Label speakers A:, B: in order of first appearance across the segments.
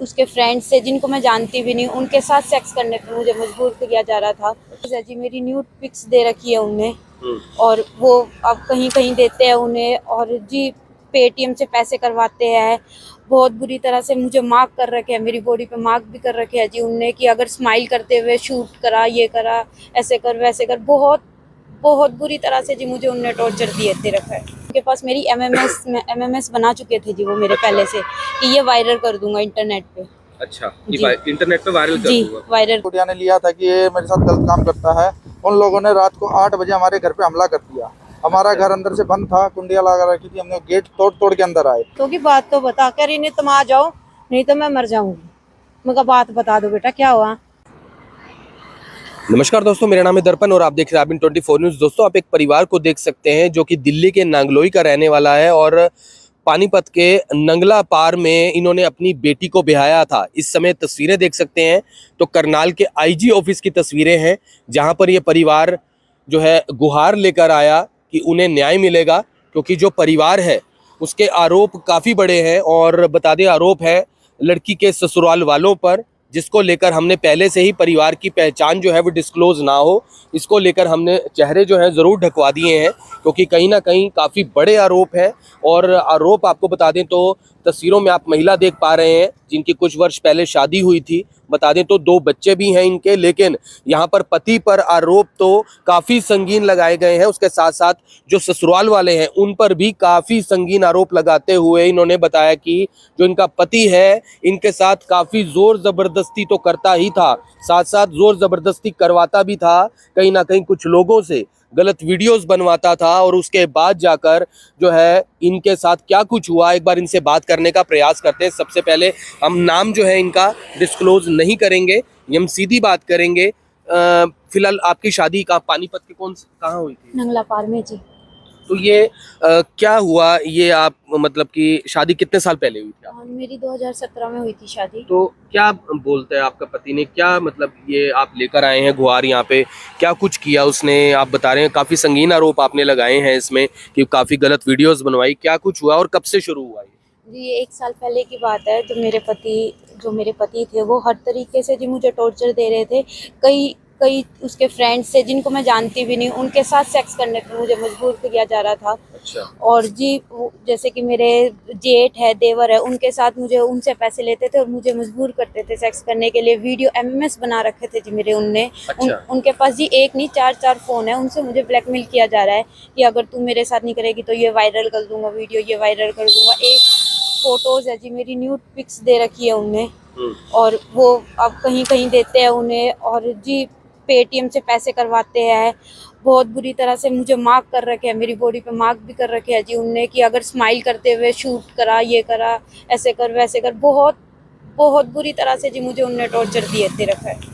A: उसके फ्रेंड्स से जिनको मैं जानती भी नहीं, उनके साथ सेक्स करने पे मुझे मजबूर किया जा रहा था। जी मेरी न्यूड पिक्स दे रखी है उन्हें, और वो अब कहीं कहीं देते हैं उन्हें, और जी पेटीएम से पैसे करवाते हैं। बहुत बुरी तरह से मुझे मार्क कर रखे हैं, मेरी बॉडी पे मार्क भी कर रखे हैं जी उनने, कि अगर स्माइल करते हुए शूट करा, ये करा, ऐसे कर वैसे कर, बहुत बहुत बुरी तरह से जी मुझे उनने टॉर्चर दे रखा है। उनके पास मेरी एमएमएस बना चुके थे जी वो मेरे पहले से, कि ये वायरल कर दूंगा इंटरनेट पे।
B: अच्छा, इंटरनेट पे वायरल कर दूंगा।
A: वायरल
C: ने लिया था कि ये मेरे साथ गलत काम करता है। उन लोगों ने रात को 8 बजे हमारे घर पे हमला कर दिया। हमारा घर अंदर से बंद था, कुंडियां लगा रखी थी, हमने गेट तोड़ तोड़ के अंदर आए।
A: तो की बात तो बता कर इन्हें, तुम आ जाओ नहीं तो मैं मर जाऊंगी। मैं बात बता दो बेटा क्या हुआ।
B: नमस्कार दोस्तों, मेरा नाम है दर्पण और आप देख रहे हैं आबिन 24 न्यूज़। दोस्तों, आप एक परिवार को देख सकते हैं जो कि दिल्ली के नांगलोई का रहने वाला है और पानीपत के नंगला पार में इन्होंने अपनी बेटी को ब्याया था। इस समय तस्वीरें देख सकते हैं तो करनाल के आईजी ऑफिस की तस्वीरें हैं, जहां पर ये परिवार जो है गुहार लेकर आया कि उन्हें न्याय मिलेगा, क्योंकि जो परिवार है उसके आरोप काफ़ी बड़े हैं। और बता दें, आरोप है लड़की के ससुराल वालों पर, जिसको लेकर हमने पहले से ही परिवार की पहचान जो है वो डिस्क्लोज ना हो, इसको लेकर हमने चेहरे जो हैं ज़रूर ढकवा दिए हैं, क्योंकि कहीं ना कहीं काफ़ी बड़े आरोप हैं। और आरोप आपको बता दें तो तस्वीरों में आप महिला देख पा रहे हैं जिनकी कुछ वर्ष पहले शादी हुई थी। बता दें तो 2 बच्चे भी हैं इनके, लेकिन यहाँ पर पति पर आरोप तो काफ़ी संगीन लगाए गए हैं। उसके साथ साथ जो ससुराल वाले हैं उन पर भी काफ़ी संगीन आरोप लगाते हुए इन्होंने बताया कि जो इनका पति है इनके साथ काफ़ी ज़ोर ज़बरदस्ती तो करता ही था, साथ साथ ज़ोर ज़बरदस्ती करवाता भी था, कहीं ना कहीं कुछ लोगों से गलत वीडियोस बनवाता था। और उसके बाद जाकर जो है इनके साथ क्या कुछ हुआ, एक बार इनसे बात करने का प्रयास करते हैं। सबसे पहले हम नाम जो है इनका डिस्क्लोज नहीं करेंगे, हम सीधी बात करेंगे। फिलहाल आपकी शादी का पानीपत के कहाँ हुई थी?
A: नंगला पार में जी।
B: तो ये क्या हुआ, ये आप मतलब कि शादी कितने साल पहले हुई थी?
A: मेरी 2017 में हुई थी शादी।
B: तो क्या बोलते हैं आपका पति ने, क्या मतलब ये आप लेकर आए हैं गुहार, यहाँ पे क्या कुछ किया उसने? आप बता रहे हैं काफी संगीन आरोप आपने लगाए हैं इसमें कि काफी गलत वीडियोस बनवाई, क्या कुछ हुआ और कब से शुरू हुआ ये?
A: जी ये 1 साल पहले की बात है। तो मेरे पति थे वो हर तरीके से जी मुझे टॉर्चर दे रहे थे। कई उसके फ्रेंड्स से जिनको मैं जानती भी नहीं, उनके साथ सेक्स करने पे मुझे मजबूर किया जा रहा था।
B: अच्छा।
A: और जी जैसे कि मेरे जेठ है, देवर है, उनके साथ मुझे उनसे पैसे लेते थे और मुझे मजबूर करते थे सेक्स करने के लिए। वीडियो एमएमएस बना रखे थे जी मेरे उनने।
B: अच्छा।
A: उनके पास जी एक नहीं 4 फ़ोन है। उनसे मुझे ब्लैकमेल किया जा रहा है कि अगर तू मेरे साथ नहीं करेगी तो ये वायरल कर दूंगा वीडियो, ये वायरल कर दूंगा। एक फोटोज है जी मेरी न्यूड पिक्स दे रखी है उनने, और वो अब कहीं कहीं देते हैं उन्हें, और जी पेटीएम से पैसे करवाते हैं। बहुत बुरी तरह से मुझे मार्क कर रखे हैं, मेरी बॉडी पे मार्क भी कर रखे हैं जी उनने, कि अगर स्माइल करते हुए शूट करा, ये करा, ऐसे कर वैसे कर, बहुत बहुत बुरी तरह से जी मुझे उनने टॉर्चर दे रखा है।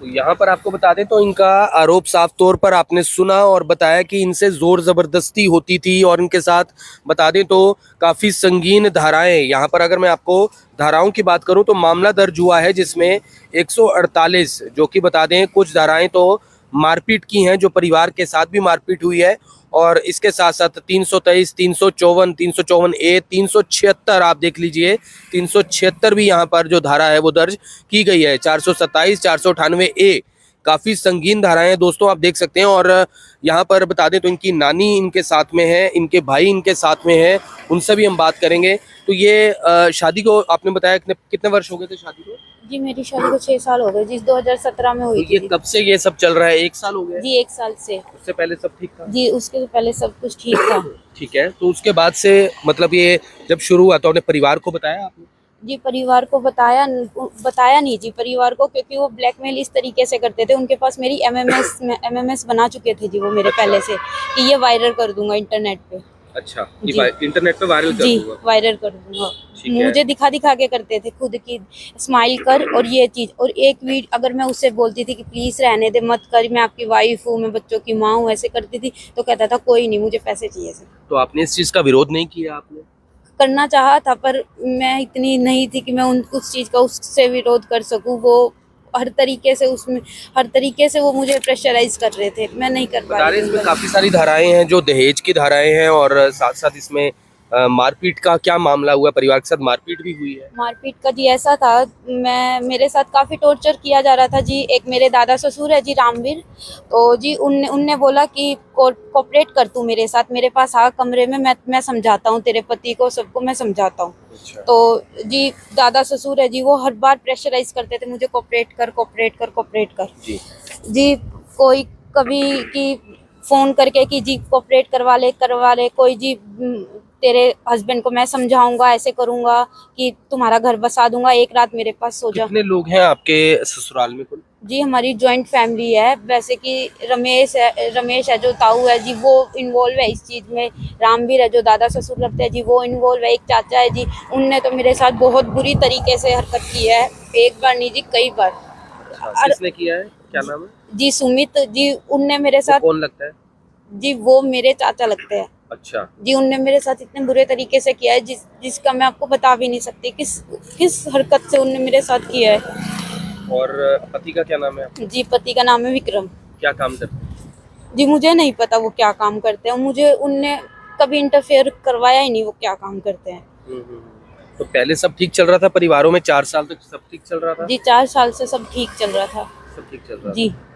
B: तो यहाँ पर आपको बता दें तो इनका आरोप साफ तौर पर आपने सुना और बताया कि इनसे जोर जबरदस्ती होती थी, और इनके साथ बता दें तो काफ़ी संगीन धाराएं, यहाँ पर अगर मैं आपको धाराओं की बात करूं तो मामला दर्ज हुआ है जिसमें 148, जो कि बता दें कुछ धाराएं तो मारपीट की हैं, जो परिवार के साथ भी मारपीट हुई है। और इसके साथ साथ 323, 354, 354A, 376 आप देख लीजिए, 376 भी यहाँ पर जो धारा है वो दर्ज की गई है। 427, 498A, काफ़ी संगीन धाराएं हैं दोस्तों, आप देख सकते हैं। और यहाँ पर बता दें तो इनकी नानी इनके साथ में है, इनके भाई इनके साथ में है, उनसे भी हम बात करेंगे। तो ये शादी को आपने बताया कितने वर्ष हो गए थे शादी को?
A: जी मेरी शादी को 6 साल हो गए, जिस 2017 में हुई
B: तो ये
A: थी।
B: कब से ये सब चल रहा है? 1 साल हो गया
A: जी 1 साल से।
B: उससे पहले सब ठीक था?
A: जी उसके पहले सब कुछ ठीक था।
B: ठीक है, तो उसके बाद से मतलब ये जब शुरू हुआ तो अपने परिवार को बताया आपने?
A: जी परिवार को बताया नहीं जी परिवार को, क्योंकि वो ब्लैकमेल इस तरीके से करते थे। उनके पास मेरी एमएमएस बना चुके थे जी वो मेरे पहले से, कि ये वायरल कर दूंगा इंटरनेट पे।
B: अच्छा, इंटरनेट पे वायरल कर दूंगा?
A: वायरल कर दूंगा। मुझे दिखा के करते थे खुद की स्माइल कर और ये चीज। और एक अगर मैं उससे बोलती थी कि प्लीज रहने दे, मत कर, मैं आपकी वाइफ हूँ, मैं बच्चों की माँ हूँ, ऐसे करती थी, तो कहता था कोई नहीं, मुझे पैसे चाहिए।
B: तो आपने इस चीज का विरोध नहीं किया? आपने
A: करना चाहा था, पर मैं इतनी नहीं थी कि मैं उस चीज का उससे विरोध कर सकूं। वो हर तरीके से वो मुझे प्रेशराइज कर रहे थे, मैं नहीं कर पा रही।
B: इसमें काफी सारी धाराएं हैं, जो दहेज की धाराएं हैं और साथ साथ इसमें मारपीट का क्या मामला हुआ? परिवार के साथ मारपीट भी हुई है?
A: मारपीट का जी ऐसा था, मेरे साथ काफ़ी टॉर्चर किया जा रहा था जी। एक मेरे दादा ससुर है जी, रामवीर, तो जी उनने बोला कि कोऑपरेट कर तू मेरे साथ, मेरे पास आ कमरे में, मैं समझाता हूँ तेरे पति को, सबको मैं समझाता हूँ।
B: अच्छा।
A: तो जी दादा ससुर है जी, वो हर बार प्रेशराइज करते थे मुझे, कोऑपरेट कर कोऑपरेट कर कोऑपरेट कर जी। कोई कभी कि फ़ोन करके कि जी कोऑपरेट करवा ले, कोई जी तेरे हस्बैंड को मैं समझाऊंगा, ऐसे करूंगा कि तुम्हारा घर बसा दूंगा, एक रात मेरे पास सो जा।
B: कितने लोग हैं आपके ससुराल में कुल?
A: जी हमारी जॉइंट फैमिली है, वैसे कि रमेश है जो ताऊ है जी, वो इन्वॉल्व है इस चीज़ में। रामवीर है जो दादा ससुर लगते हैं जी, वो इन्वॉल्व है। एक चाचा है जी, उनने तो मेरे साथ बहुत बुरी तरीके से हरकत की है, एक बार नहीं जी कई बार।
B: किसने किया है? क्या नाम है?
A: जी सुमित जी, उनने मेरे साथ,
B: कौन लगता है?
A: जी वो मेरे चाचा लगते हैं
B: अच्छा।
A: जी। उनने मेरे साथ इतने बुरे तरीके से किया है जिसका मैं आपको बता भी नहीं सकती, किस हरकत से उनने मेरे साथ किया है।
B: और पति का क्या नाम है?
A: जी पति का नाम है विक्रम।
B: क्या काम करते हैं?
A: जी मुझे नहीं पता वो क्या काम करते हैं, मुझे उनने कभी इंटरफेयर करवाया ही नहीं वो क्या काम करते हैं।
B: तो पहले सब ठीक चल रहा था परिवारों में? 4 साल तक सब ठीक चल रहा था?
A: जी 4 साल से सब ठीक चल रहा था।
B: सब ठीक चल रहा
A: जी
B: था।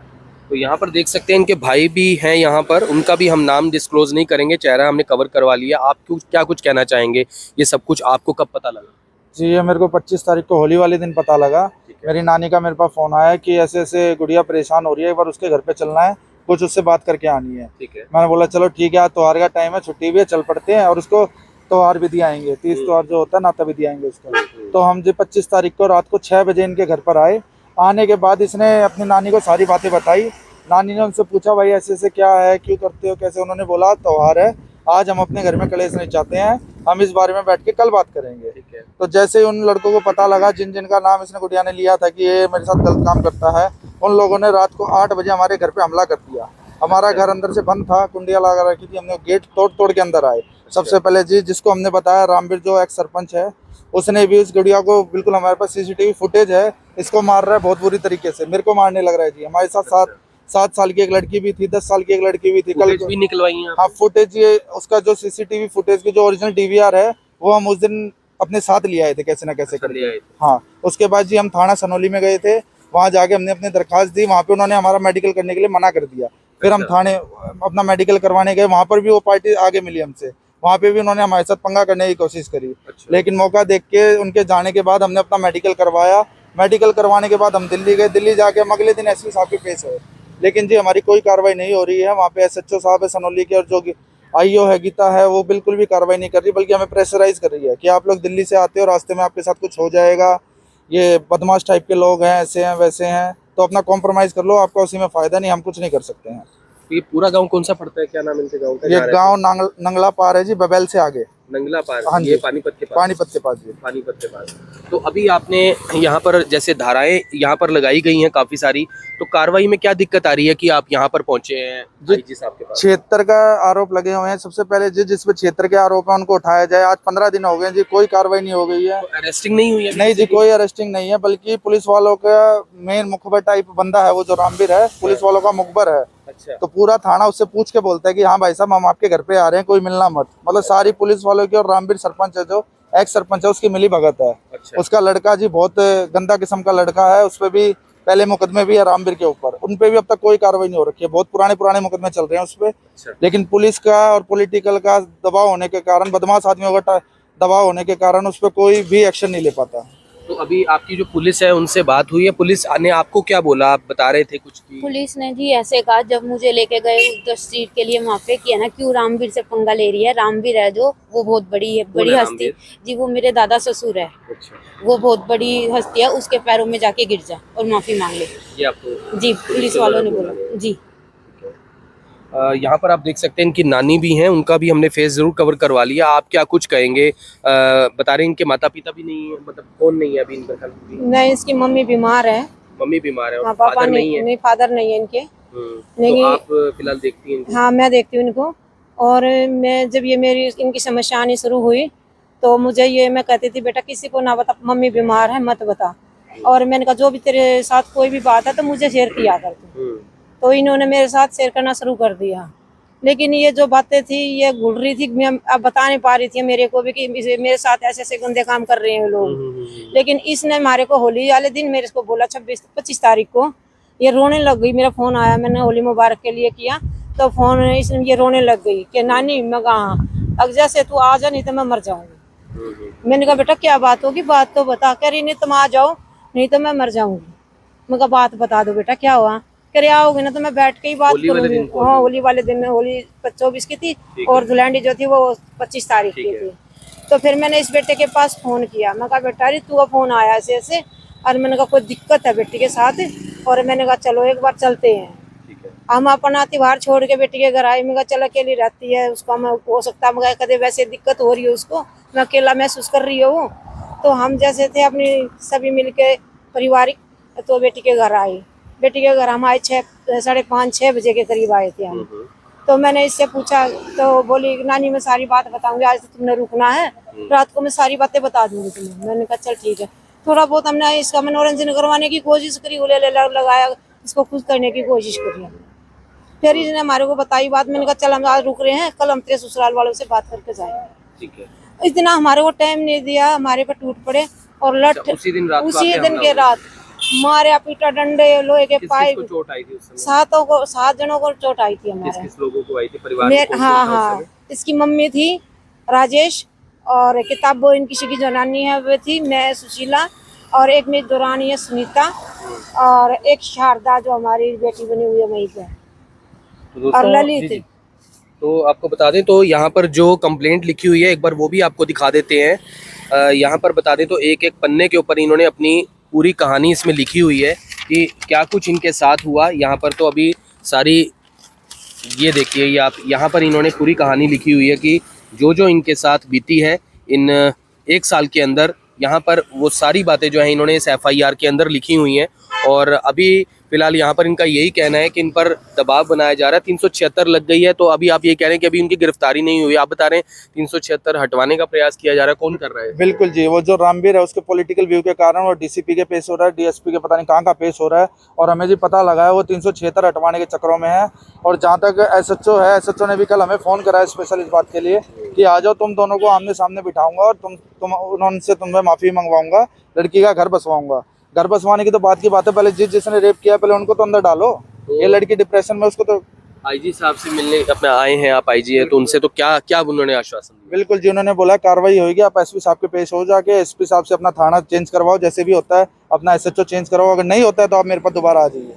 B: तो यहाँ पर देख सकते हैं इनके भाई भी हैं यहाँ पर, उनका भी हम नाम डिस्क्लोज नहीं करेंगे, चेहरा हमने कवर करवा लिया। आप क्या कुछ कहना चाहेंगे? ये सब कुछ आपको कब पता लगा?
C: जी ये मेरे को 25 तारीख को होली वाले दिन पता लगा। मेरी नानी का मेरे पास फ़ोन आया कि ऐसे ऐसे गुड़िया परेशान हो रही है, एक बार उसके घर पे चलना है, कुछ उससे बात करके आनी है।
B: ठीक है।
C: मैंने बोला चलो ठीक है, आज त्योहार का टाइम है, छुट्टी भी है, चल पड़ते हैं, और उसको त्योहार भी दियाएंगे, 30 त्योहार जो होता है नाता भी दियाएंगे उसको। तो हम जी 25 तारीख को रात को 6 बजे इनके घर पर आए। आने के बाद इसने अपनी नानी को सारी बातें बताई। नानी ने उनसे पूछा भाई ऐसे ऐसे क्या है, क्यों करते हो, कैसे? उन्होंने बोला त्योहार है, आज हम अपने घर में कलेश नहीं चाहते हैं, हम इस बारे में बैठ के कल बात करेंगे।
B: ठीक है।
C: तो जैसे ही उन लड़कों को पता लगा जिन का नाम इसने गुड़िया ने लिया था कि ये मेरे साथ गलत काम करता है, उन लोगों ने रात को 8 बजे हमारे घर पे हमला कर दिया। हमारा घर अंदर से बंद था, कुंडिया लगा रखी थी, हमने गेट तोड़ के अंदर आए। सबसे पहले जी जिसको हमने बताया, रामवीर जो एक्स सरपंच है, उसने भी उस गुड़िया को, बिल्कुल हमारे पास सीसीटीवी फुटेज है, इसको मार रहा है बहुत बुरी तरीके से, मेरे को मारने लग रहा है जी। हमारे साथ 7 साल की एक लड़की भी थी, 10 साल की एक लड़की भी थी। कल
B: भी निकलवाई हैं?
C: हाँ फुटेज, ये उसका जो सीसीटीवी फुटेज की जो ओरिजिनल डीवीआर है, वो हम उस दिन अपने साथ ले आए थे कैसे ना कैसे करके। हाँ उसके बाद जी हम थाना सनोली में गए थे, वहाँ जाके हमने अपनी दरखास्त दी, वहाँ पे उन्होंने हमारा मेडिकल करने के लिए मना कर दिया। फिर हम थाने अपना मेडिकल करवाने गए, वहाँ पर भी वो पार्टी आगे मिली हमसे, वहाँ पे भी उन्होंने हमारे साथ पंगा करने की कोशिश करी। लेकिन मौका देख के उनके जाने के बाद हमने अपना मेडिकल करवाया। मेडिकल करवाने के बाद हम दिल्ली गए, दिल्ली जाके हम अगले दिन एसपी साहब के पेश हुए, लेकिन जी हमारी कोई कार्रवाई नहीं हो रही है। वहाँ पे एसएचओ साहब है सनोली के, और जो आईओ है गीता है, वो बिल्कुल भी कार्रवाई नहीं कर रही, बल्कि हमें प्रेशराइज कर रही है कि आप लोग दिल्ली से आते हो, रास्ते में आपके साथ कुछ हो जाएगा, ये बदमाश टाइप के लोग हैं, ऐसे हैं वैसे हैं, तो अपना कॉम्प्रोमाइज़ कर लो, आपका उसी में फ़ायदा नहीं, हम कुछ नहीं कर सकते हैं।
B: ये पूरा गांव कौन सा पड़ता है? क्या नाम इनके गांव का?
C: ये गांव नंगला पार है जी, बबैल से आगे।
B: नंगला पार?
C: हाँ
B: ये
C: जी,
B: पानीपत के पास?
C: पानीपत के पास जी।
B: पानीपत के पास। तो अभी आपने यहाँ पर जैसे धाराएं यहाँ पर लगाई गई हैं काफी सारी, तो कार्रवाई में क्या दिक्कत आ रही है कि आप यहाँ पर पहुंचे हैं आईजी साहब के पास?
C: क्षेत्र का आरोप लगे हुए हैं। सबसे पहले जिस पे क्षेत्र के आरोप है उनको उठाया जाए। आज 15 दिन हो गए जी, कोई कार्रवाई नहीं हो गई है।
B: तो अरेस्टिंग नहीं हुई है?
C: नहीं जी, कोई अरेस्टिंग नहीं है, बल्कि पुलिस वालों का मेन मुखबर टाइप बंदा है वो, जो रामवीर है, पुलिस वालों का मुखबर है।
B: अच्छा।
C: तो पूरा थाना उससे पूछ के बोलता है कि हाँ भाई साहब हम आपके घर पे आ रहे हैं, कोई मिलना मत। मतलब सारी पुलिस वालों की, और रामवीर सरपंच है जो एक्स सरपंच है, उसकी मिली भगत है।
B: अच्छा।
C: उसका लड़का जी बहुत गंदा किस्म का लड़का है, उस पर भी पहले मुकदमे भी है रामवीर के ऊपर, उन पे भी अब तक कोई कार्रवाई नहीं हो रखी है। बहुत पुराने मुकदमे चल रहे हैं उस पर।
B: अच्छा।
C: लेकिन पुलिस का और पॉलिटिकल का दबाव होने के कारण, बदमाश आदमियों का दबाव होने के कारण उस पर कोई भी एक्शन नहीं ले पाता।
B: तो अभी आपकी जो पुलिस है उनसे बात हुई है? पुलिस ने आपको क्या बोला? आप बता रहे थे कुछ की?
A: पुलिस ने जी ऐसे कहा, जब मुझे लेके गए उस स्ट्रीट के लिए वहाँ पे, किया ना क्यों रामवीर से पंगा ले रही है। रामवीर है जो, वो बहुत बड़ी हस्ती जी, वो मेरे दादा ससुर है।
B: अच्छा।
A: वो बहुत बड़ी हस्ती है, उसके पैरों में जाके गिर जा और माफी मांग ले।
B: ये आपको
A: जी पुलिस वालों ने बोला जी।
B: यहाँ पर आप देख सकते हैं इनकी नानी भी हैं, उनका भी हमने फेस जरूर कवर करवा लिया। आप क्या कुछ कहेंगे? बता रहे हैं इनके माता पिता भी नहीं है, मतलब कौन नहीं है अभी इनका?
A: नहीं, इसकी मम्मी बीमार है।
B: मम्मी बीमार है और
A: पापा
B: फादर नहीं है?
A: नहीं, फादर नहीं है इनके।
B: तो आप फिलहाल देखती हैं इनको?
A: हाँ मैं देखती हूँ इनको। और मैं जब ये मेरी इनकी समस्या आनी शुरू हुई, तो मुझे ये मैं कहती थी बेटा किसी को ना बता, मम्मी बीमार है मत बता। और मैंने कहा जो भी तेरे साथ कोई भी बात है तो मुझे शेयर किया कर तू। तो इन्होंने मेरे साथ शेयर करना शुरू कर दिया। लेकिन ये जो बातें थी ये घुल रही थी, मैं अब बता नहीं पा रही थी मेरे को भी कि मेरे साथ ऐसे ऐसे गंदे काम कर रहे हैं लोग। लेकिन इसने हमारे को होली वाले दिन मेरे को बोला 25 तारीख को, ये रोने लग गई। मेरा फोन आया, मैंने होली मुबारक के लिए किया तो फोन इसने ये रोने लग गई कि नानी मैं कहा अगजा से तू आ जा नहीं तो मैं मर जाऊंगी। मैंने कहा बेटा क्या बात होगी, बात तो बता। कह रही नहीं तुम आ जाओ नहीं तो मैं मर जाऊंगी। मैं कहा बात बता दो बेटा क्या हुआ। कह रहे आओगे ना तो मैं बैठ के ही बात करूंगी। हाँ होली वाले दिन, होली 24 की थी और धुलंडी जो थी वो 25 तारीख की थी। तो फिर मैंने इस बेटे के पास फोन किया, मैं कहा बेटा अरे तू का फोन आया ऐसे ऐसे, और मैंने कहा कोई दिक्कत है बेटी के साथ, और मैंने कहा चलो एक बार चलते हैं। हम अपना त्योहार छोड़ के बेटी के घर आए। मैं कहा चल अकेली रहती है, उसको मैं हो सकता है कदे वैसे दिक्कत हो रही है उसको, मैं अकेला महसूस कर रही हूँ। तो हम जैसे थे अपनी सभी मिलके पारिवारिक, तो बेटी के घर आए। बेटी के घर हम आए 5:30-6 बजे के करीब आए थे हम। तो मैंने इससे पूछा तो बोली नानी मैं सारी बात बताऊंगी, आज तो तुमने रुकना है, रात को मैं सारी बातें बता दूंगी तुम्हें। मैंने कहा चल ठीक है। थोड़ा बहुत हमने इसका मनोरंजन करवाने की कोशिश करी, उले लगाया, इसको खुश करने की कोशिश करी हमने। फिर इसने हमारे को बताई बात। मैंने कहा चल हम आज रुक रहे हैं, कल हम तेरे ससुराल वालों से बात करके जाएंगे।
B: ठीक है।
A: इतना हमारे को टाइम नहीं दिया, हमारे पे टूट पड़े और लठ
B: उसी दिन
A: के रात मारे पीटा, डंडे, लोहे के पाइप।
B: चोट आई थी उस समय?
A: 7 जनों को चोट आई थी हमारे।
B: किस लोगों को आई थी परिवार में?
A: हाँ, इसकी मम्मी थी राजेश, और किताबो इनकी की जो नानी है वो थी, मैं सुशीला, और एक मेरी दुरानी है सुनीता, और एक शारदा जो हमारी बेटी बनी हुई है वहीं पे, और ललित।
B: तो आपको बता दें तो यहाँ पर जो कंप्लेंट लिखी हुई है एक बार वो भी आपको दिखा देते हैं। यहाँ पर बता दें तो एक एक पन्ने के ऊपर इन्होंने अपनी पूरी कहानी इसमें लिखी हुई है कि क्या कुछ इनके साथ हुआ। यहाँ पर तो अभी सारी ये देखिए, ये आप यहाँ पर इन्होंने पूरी कहानी लिखी हुई है कि जो जो इनके साथ बीती है इन 1 साल के अंदर, यहाँ पर वो सारी बातें जो है इन्होंने इस FIR के अंदर लिखी हुई हैं। और अभी फिलहाल यहाँ पर इनका यही कहना है कि इन पर दबाव बनाया जा रहा है। 376 लग गई है, तो अभी आप ये कह रहे हैं कि अभी उनकी गिरफ्तारी नहीं हुई, आप बता रहे हैं 376 हटवाने का प्रयास किया जा रहा है। कौन कर रहा है?
C: बिल्कुल जी, वो जो रामवीर है उसके पॉलिटिकल व्यू के कारण वो DCP के पेश हो रहा है, DSP के पता नहीं कहाँ का पेश हो रहा है, और हमें जी पता लगा है वो 376 हटवाने के चक्रों में है। और जहाँ तक SHO है, SHO ने भी कल हमें फ़ोन करा है स्पेशल इस बात के लिए कि आ जाओ, तुम दोनों को आमने सामने बिठाऊंगा और उनसे तुम्हें माफ़ी मंगवाऊंगा, लड़की का घर बसवाऊंगा। घर बसवाने की तो बात की बात है, पहले जिसने रेप किया पहले उनको तो अंदर डालो। ये लड़की डिप्रेशन में, उसको तो
B: IG साहब से मिलने अपने आए हैं आप, IG है तो उनसे तो क्या उन्होंने आश्वासन दिया?
C: बिल्कुल जी, उन्होंने बोला कार्रवाई होगी, आप SP साहब के पेश हो जाके SP साहब से अपना थाना चेंज करवाओ, जैसे भी होता है अपना SHO चेंज करवाओ, अगर नहीं होता है तो आप मेरे पास दोबारा आ जाइए।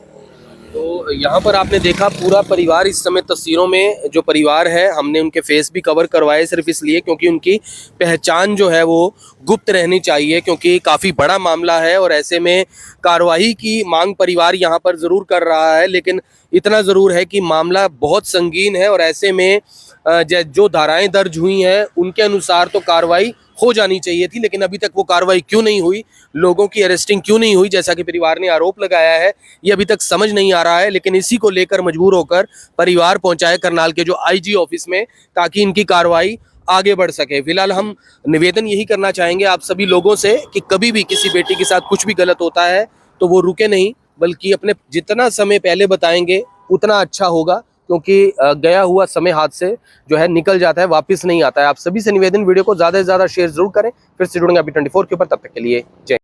B: तो यहाँ पर आपने देखा पूरा परिवार इस समय तस्वीरों में, जो परिवार है हमने उनके फेस भी कवर करवाए सिर्फ इसलिए क्योंकि उनकी पहचान जो है वो गुप्त रहनी चाहिए, क्योंकि काफ़ी बड़ा मामला है और ऐसे में कार्रवाई की मांग परिवार यहाँ पर ज़रूर कर रहा है। लेकिन इतना ज़रूर है कि मामला बहुत संगीन है और ऐसे में जो धाराएं दर्ज हुई हैं उनके अनुसार तो कार्रवाई हो जानी चाहिए थी, लेकिन अभी तक वो कार्रवाई क्यों नहीं हुई, लोगों की अरेस्टिंग क्यों नहीं हुई, जैसा कि परिवार ने आरोप लगाया है, ये अभी तक समझ नहीं आ रहा है। लेकिन इसी को लेकर मजबूर होकर परिवार पहुंचा है करनाल के जो IG ऑफिस में, ताकि इनकी कार्रवाई आगे बढ़ सके। फिलहाल हम निवेदन यही करना चाहेंगे आप सभी लोगों से कि कभी भी किसी बेटी के साथ कुछ भी गलत होता है तो वो रुके नहीं, बल्कि अपने जितना समय पहले बताएंगे उतना अच्छा होगा, क्योंकि गया हुआ समय हाथ से जो है निकल जाता है, वापस नहीं आता है। आप सभी से निवेदन, वीडियो को ज़्यादा से ज़्यादा शेयर जरूर करें। फिर से जुड़ेंगे अभी 24 के ऊपर, तब तक के लिए जय।